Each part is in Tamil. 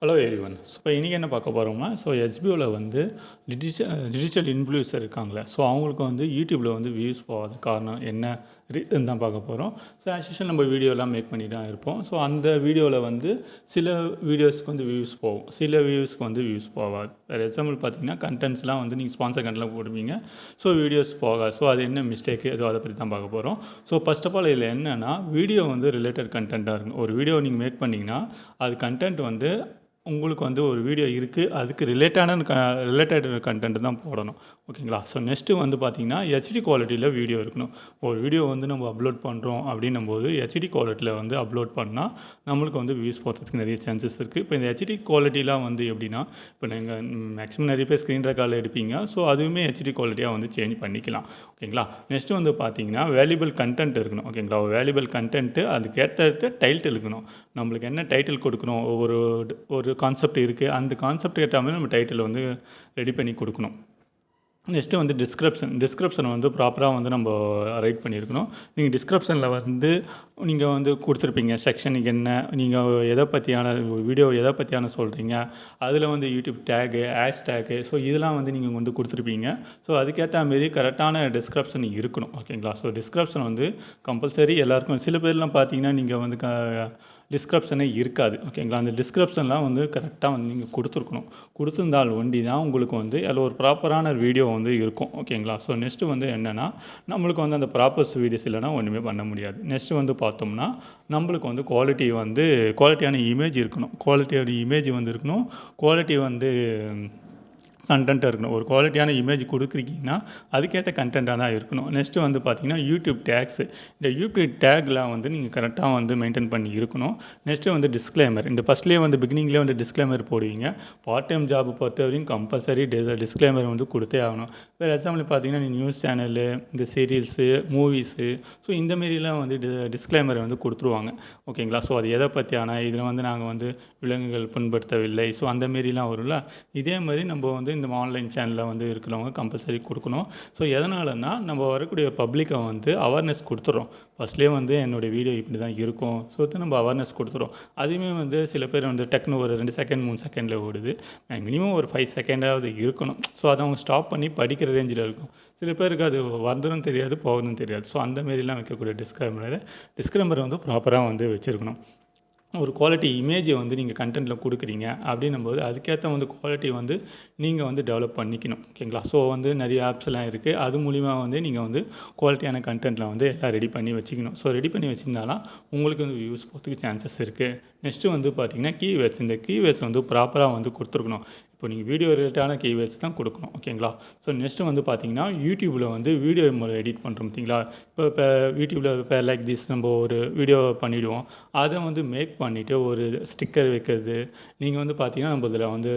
Hello everyone. ஸோ இப்போ இன்றைக்கி என்ன பார்க்க போகிறோம்னா, எஸ்பிஓவில் வந்து டிஜிட்டல் இன்ஃப்ளூயன்சர் இருக்காங்களே, அவங்களுக்கு வந்து யூடியூப்பில் வந்து வியூஸ் போகாத காரணம் என்ன ரீசன் தான் பார்க்க போகிறோம். ஆஸ் யூஷுவல் நம்ம வீடியோலாம் மேக் பண்ணி தான் இருப்போம். அந்த வீடியோவில் வந்து சில வீடியோஸ்க்கு வந்து வியூஸ் போகும், சில வியூஸ்க்கு வந்து வியூஸ் போகாது. ஃபார் எக்ஸாம்பிள் பார்த்தீங்கன்னா, கண்டென்ட்ஸ்லாம் வந்து நீங்கள் ஸ்பான்சர் கண்டென்ட்லாம் போடுவீங்க, வியூடியோஸ் போகாது. அது என்ன மிஸ்டேக்கு அதை பற்றி தான் பார்க்க போகிறோம். ஃபர்ஸ்ட் ஆஃப் ஆல் இதில் என்னென்னா, வீடியோ வந்து ரிலேட்டட் கண்டென்ட்டாக இருக்கணும். ஒரு வீடியோ நீங்கள் மேக் பண்ணிங்கன்னா அது கண்டென்ட் வந்து உங்களுக்கு வந்து ஒரு வீடியோ இருக்குது, அதுக்கு ரிலேட்டட் கண்டென்ட் தான் போடணும். ஓகேங்களா? நெக்ஸ்ட்டு வந்து பார்த்திங்கன்னா, ஹெச்டி குவாலிட்டியில் வீடியோ இருக்கணும். ஒரு வீடியோ வந்து நம்ம அப்லோட் பண்ணுறோம் அப்படின்னும்போது ஹெச்டி குவாலிட்டியில் வந்து அப்லோட் பண்ணால் நம்மளுக்கு வந்து வியூஸ் போகிறதுக்கு நிறைய சான்சஸ் இருக்குது. இப்போ இந்த ஹெச்டி குவாலிட்டிலாம் வந்து எப்படின்னா, இப்போ நீங்கள் மேக்ஸிமம் நிறைய பேர் ஸ்க்ரீன் ரெக்கார்டில் எடுப்பீங்க. அதுவுமே ஹெச்டி குவாலிட்டியாக வந்து சேஞ்ச் பண்ணிக்கலாம். ஓகேங்களா? நெக்ஸ்ட்டு வந்து பார்த்திங்கன்னா, வேல்யூபிள் கண்டென்ட் இருக்கணும். ஓகேங்களா? வேல்யூபிள் கண்டென்ட்டு அதுக்கேற்ற டைட்டில் இருக்கணும். நம்மளுக்கு என்ன டைட்டில் கொடுக்கணும், ஒரு கான்செப்ட் இருக்குது, அந்த கான்செப்ட் ஏற்ற மாதிரி நம்ம டைட்டில் வந்து ரெடி பண்ணி கொடுக்கணும். நெக்ஸ்ட்டு வந்து டிஸ்கிரிப்ஷன் வந்து ப்ராப்பராக வந்து நம்ம ரைட் பண்ணியிருக்கணும். நீங்கள் டிஸ்கிரிப்ஷனில் வந்து நீங்கள் வந்து கொடுத்துருப்பீங்க செக்ஷனுக்கு என்ன, நீங்கள் எதை பற்றியான வீடியோ எதை பற்றியான சொல்கிறீங்க, அதில் வந்து யூடியூப் டேகு, ஹேஷ்டேகு, இதெல்லாம் வந்து நீங்கள் வந்து கொடுத்துருப்பீங்க. அதுக்கேற்ற மாரி கரெக்டான டிஸ்கிரிப்ஷன் இருக்கணும். ஓகேங்களா? டிஸ்கிரிப்ஷன் வந்து கம்பல்சரி எல்லாருக்கும். சில பேர்லாம் பார்த்தீங்கன்னா, நீங்கள் வந்து டிஸ்கிரிப்ஷனே இருக்காது. ஓகேங்களா? அந்த டிஸ்கிரிப்ஷன்லாம் வந்து கரெக்டாக வந்து நீங்கள் கொடுத்துருந்தால் ஒண்டி தான் உங்களுக்கு வந்து அதில் ஒரு ப்ராப்பரான வீடியோ வந்து இருக்கும். ஓகேங்களா? நெக்ஸ்ட்டு வந்து என்னென்னா, நம்மளுக்கு வந்து அந்த ப்ராப்பர்ஸ் வீடியோஸ் இல்லைனா ஒன்றுமே பண்ண முடியாது. நெக்ஸ்ட்டு வந்து பார்த்தோம்னா, நம்மளுக்கு வந்து குவாலிட்டியான இமேஜ் இருக்கணும். குவாலிட்டியான இமேஜ் வந்து இருக்கணும். குவாலிட்டி வந்து கண்டென்ட்டாக இருக்கணும். ஒரு குவாலிட்டியான இமேஜ் கொடுக்குறீங்கன்னா அதுக்கேற்ற கண்டென்ட்டாக தான் இருக்கணும். நெக்ஸ்ட்டு வந்து பார்த்திங்கன்னா, யூடியூப் டேக்ஸு. இந்த யூடியூப் டேக்லாம் வந்து நீங்கள் கரெக்டாக வந்து மெயின்டைன் பண்ணி இருக்கணும். நெக்ஸ்ட்டு வந்து டிஸ்க்ளைமர். இந்த ஃபஸ்ட்லேயே வந்து பிகினிங்லேயே வந்து டிஸ்க்ளைமர் போடுவீங்க. பார்ட் டைம் ஜாப் பொறுத்தவரையும் கம்பல்சரி டிஸ்க்ளைமர் வந்து கொடுத்தே ஆகணும். ஃபார் எக்ஸாம்பிள் பார்த்தீங்கன்னா, நியூஸ் சேனலு, இந்த சீரியல்ஸு, மூவிஸு, இந்தமாரிலாம் வந்து டிஸ்க்ளைமர் வந்து கொடுத்துருவாங்க. ஓகேங்களா? அது எதை பற்றியான, இதில் வந்து நாங்கள் வந்து விலங்குகள் புண்படுத்தவில்லை, அந்தமாரிலாம் வரும்ல. இதே மாதிரி நம்ம வந்து இந்த ஆன்லைன் சேனலில் வந்து இருக்கிறவங்க கம்பல்சரி கொடுக்கணும். எதனாலன்னா, நம்ம வரக்கூடிய பப்ளிக்கை வந்து அவேர்னஸ் கொடுத்துட்றோம். ஃபஸ்ட்லேயே வந்து என்னுடைய வீடியோ இப்படி தான் இருக்கும், நம்ம அவேர்னஸ் கொடுத்துறோம். அதுவுமே வந்து சில பேர் வந்து டக்குன்னு ஒரு 2 செகண்ட் 3 செகண்டில் ஓடுது. மினிமம் ஒரு 5 செகண்டாவது இருக்கணும். அதை அவங்க ஸ்டாப் பண்ணி படிக்கிற ரேஞ்சில் இருக்கும். சில பேருக்கு அது வந்துடும் தெரியாது, போகுதுன்னு தெரியாது. அந்தமாரிலாம் வைக்கக்கூடிய டிஸ்க்ளைமரை வந்து ப்ராப்பராக வந்து வச்சுருக்கணும். ஒரு குவாலிட்டி இமேஜை வந்து நீங்கள் கண்டென்ட்டில் கொடுக்குறீங்க அப்படின்னும்போது அதுக்கேற்ற வந்து குவாலிட்டி வந்து நீங்கள் வந்து டெவலப் பண்ணிக்கணும். ஓகேங்களா? வந்து நிறைய ஆப்ஸ்லாம் இருக்குது. அது மூலிமா வந்து நீங்கள் வந்து குவாலிட்டியான கண்டென்ட்டில் வந்து எல்லாம் ரெடி பண்ணி வச்சுக்கணும். ரெடி பண்ணி வச்சுருந்தாலும் உங்களுக்கு வந்து வியூஸ் போகிறதுக்கு சான்சஸ் இருக்குது. நெக்ஸ்ட்டு வந்து பார்த்திங்கன்னா, கீவேர்ட்ஸ். இந்த கீவேர்ட்ஸ் வந்து ப்ராப்பராக வந்து கொடுத்துருக்கணும். இப்போ நீங்கள் வீடியோ ரிலேட்டடான கீவேர்ட்ஸ் தான் கொடுக்கணும். ஓகேங்களா? நெக்ஸ்ட்டு வந்து பார்த்திங்கன்னா, யூடியூப்பில் வந்து வீடியோ எடிட் பண்ணுறோம் பார்த்தீங்களா? இப்போ யூடியூப்பில் இப்போ லைக் திஸ் நம்ம ஒரு வீடியோ பண்ணிவிடுவோம். அதை வந்து மேக் பண்ணிவிட்டு ஒரு ஸ்டிக்கர் வைக்கிறது, நீங்கள் வந்து பார்த்திங்கன்னா, நம்ம இதில் வந்து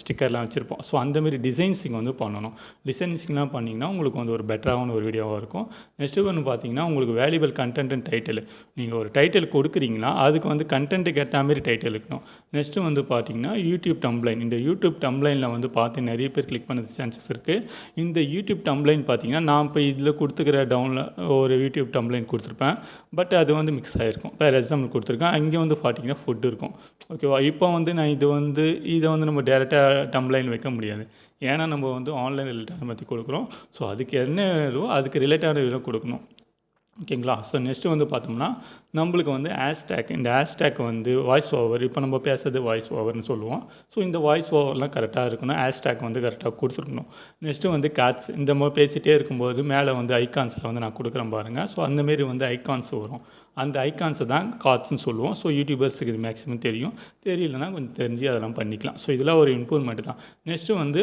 ஸ்டிக்கர்லாம் வச்சுருப்போம். அந்தமாரி டிசைன்ஸிங் வந்து பண்ணணும். டிசைன்ஸிங்லாம் பண்ணிங்கன்னா உங்களுக்கு வந்து ஒரு பெட்டரான ஒரு வீடியோவாக இருக்கும். நெக்ஸ்ட்டு வந்து பார்த்திங்கன்னா, உங்களுக்கு வேல்யூபிள் கண்டென்ட் அண்ட் டைட்டில். நீங்கள் ஒரு டைட்டில் கொடுக்குறீங்கன்னா அதுக்கு வந்து கண்டென்ட்டுக்கு ஏற்ற மாதிரி டைட்டில் இருக்கணும். நெக்ஸ்ட்டு வந்து பார்த்திங்கன்னா, யூடியூப் டம்ப்ளைன். இந்த யூடியூப் டம்ப்ளைனில் வந்து பார்த்து நிறைய பேர் கிளிக் பண்ணது சான்சஸ் இருக்குது. இந்த யூடியூப் டம்ப்ளைன் பார்த்திங்கன்னா, நான் இப்போ இதில் கொடுத்துக்கிற ஒரு யூடியூப் டம்ப்ளைன் கொடுத்துருப்பேன். பட் அது வந்து மிக்ஸ் ஆகிருக்கும். ஃபார் எக்ஸாம்பிள் கொடுத்துருக்கேன், அங்கே வந்து பார்த்திங்கன்னா ஃபுட் இருக்கும். ஓகேவா? இப்போ வந்து நான் இதை வந்து நம்ம டேரெக்டாக டம்ப்ளைன் வைக்க முடியாது. ஏன்னா நம்ம வந்து ஆன்லைன் ரிலேட்டடாக பற்றி கொடுக்குறோம். அதுக்கு என்ன அதுக்கு ரிலேட்டடான இதில் கொடுக்கணும். ஓகேங்களா? நெக்ஸ்ட்டு வந்து பார்த்தோம்னா, நம்மளுக்கு வந்து ஹேஷ்டேக். இந்த ஹேஷ்டேக் வந்து வாய்ஸ் ஓவர். இப்போ நம்ம பேசுறது வாய்ஸ் ஓவர்னு சொல்லுவோம். இந்த வாய்ஸ் ஓவர்லாம் கரெக்டாக இருக்கணும். ஹேஷ்டேக் வந்து கரெக்டாக கொடுத்துருக்கணும். நெக்ஸ்ட்டு வந்து காட்ஸ். இந்த மாதிரி பேசிகிட்டே இருக்கும்போது மேலே வந்து ஐகான்ஸில் வந்து நான் கொடுக்குறேன் பாருங்கள். அந்தமாரி வந்து ஐகான்ஸ் வரும். அந்த ஐகான்ஸை தான் காட்ஸ்ன்னு சொல்லுவோம். யூடியூபர்ஸுக்கு இது மேக்ஸிமம் தெரியும். தெரியலனா கொஞ்சம் தெரிஞ்சு அதெல்லாம் பண்ணிக்கலாம். இதெல்லாம் ஒரு இம்ப்ரூவ்மெண்ட் தான். நெக்ஸ்ட்டு வந்து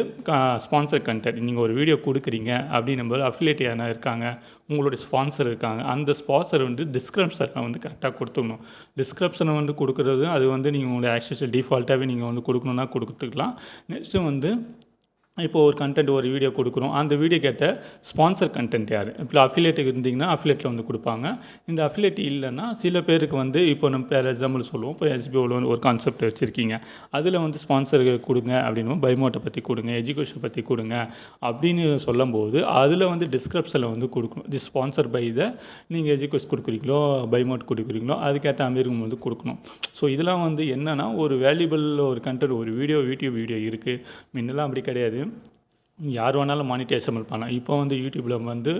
ஸ்பான்சர் கண்டென்ட். நீங்கள் ஒரு வீடியோ கொடுக்குறீங்க அப்படின்னும்போது அஃபிலியேட் யாரா இருக்காங்க, உங்களுடைய ஸ்பான்சர் இருக்காங்க, அந்த ஸ்பான்சர் வந்து டிஸ்கிரிப்ஷனை வந்து கரெக்டாக கொடுத்துக்கணும். டிஸ்கிரிப்ஷனை வந்து கொடுக்குறது அது வந்து நீங்கள் உங்களுடைய ஆக்சுவல் டிஃபால்ட்டாகவே நீங்கள் வந்து கொடுக்கணுன்னா கொடுத்துக்கலாம். நெக்ஸ்ட்டு வந்து இப்போ ஒரு கண்டென்ட் ஒரு வீடியோ கொடுக்குறோம். அந்த வீடியோக்கு ஏத்த ஸ்பான்சர் கண்டென்ட் யார்? இப்போ அஃபிலியேட் இருந்தீங்கன்னா, அஃபிலியேட்ல வந்து குடுப்பாங்க. இந்த அஃபிலியேட் இல்லன்னா, சில பேருக்கு வந்து இப்போ நம்ம ஃபார் எக்ஸாம்பிள் சொல்லுவோம். இப்போ எஸ்பிஓல ஒரு கான்செப்ட் வச்சிருக்கீங்க. அதில வந்து ஸ்பான்சர் குடுங்க அப்படின்னும், பைமோட்ட பத்தி குடுங்க, எஜுகேஷன் பத்தி குடுங்க அப்படின்னு சொல்லும்போது, அதில வந்து டிஸ்கிரிப்ஷன்ல வந்து குடுக்கணும். திஸ் ஸ்பான்சர் பை த நீங்க எஜுகேஷன் குடுக்குறீங்களோ, பைமோட் குடுக்குறீங்களோ, அதுக்கேத்த அமேரிக்கம் வந்து குடுக்கணும். ஸோ இதெல்லாம் வந்து என்னன்னா, ஒரு வேல்யூபிள் ஒரு கண்டென்ட் ஒரு வீடியோ, யூடியூப் வீடியோ இருக்கு. முன்னலாம் அப்படி கிடையாது. யார் வேணாலும் மானிட்டைசேஷன் பண்ணலாம். இப்போ வந்து யூடியூப்பில் வந்து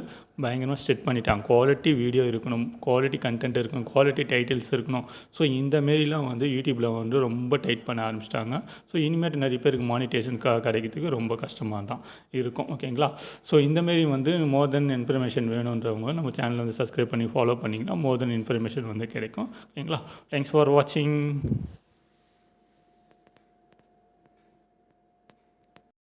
பயங்கரமாக ஸ்ட்ரிக்ட் பண்ணிட்டாங்க. குவாலிட்டி வீடியோ இருக்கணும், குவாலிட்டி கண்டென்ட் இருக்கணும், குவாலிட்டி டைட்டில்ஸ் இருக்கணும். ஸோ இந்த மாரிலாம் வந்து யூடியூப்பில் வந்து ரொம்ப டைட் பண்ண ஆரம்பிச்சிட்டாங்க. ஸோ இனிமேட்டு நிறைய பேருக்கு மானிட்டைசேஷன் கிடைக்கிறதுக்கு ரொம்ப கஷ்டமாக தான் இருக்கும். ஓகேங்களா? ஸோ இந்தமாரி வந்து மோர் தென் இன்ஃபர்மேஷன் வேணுன்றவங்க நம்ம சேனலை வந்து சப்ஸ்கிரைப் பண்ணி ஃபாலோ பண்ணிங்கன்னா மோர் தென் இன்ஃபர்மேஷன் வந்து கிடைக்கும். ஓகேங்களா? தேங்க்ஸ் ஃபார் வாட்சிங்.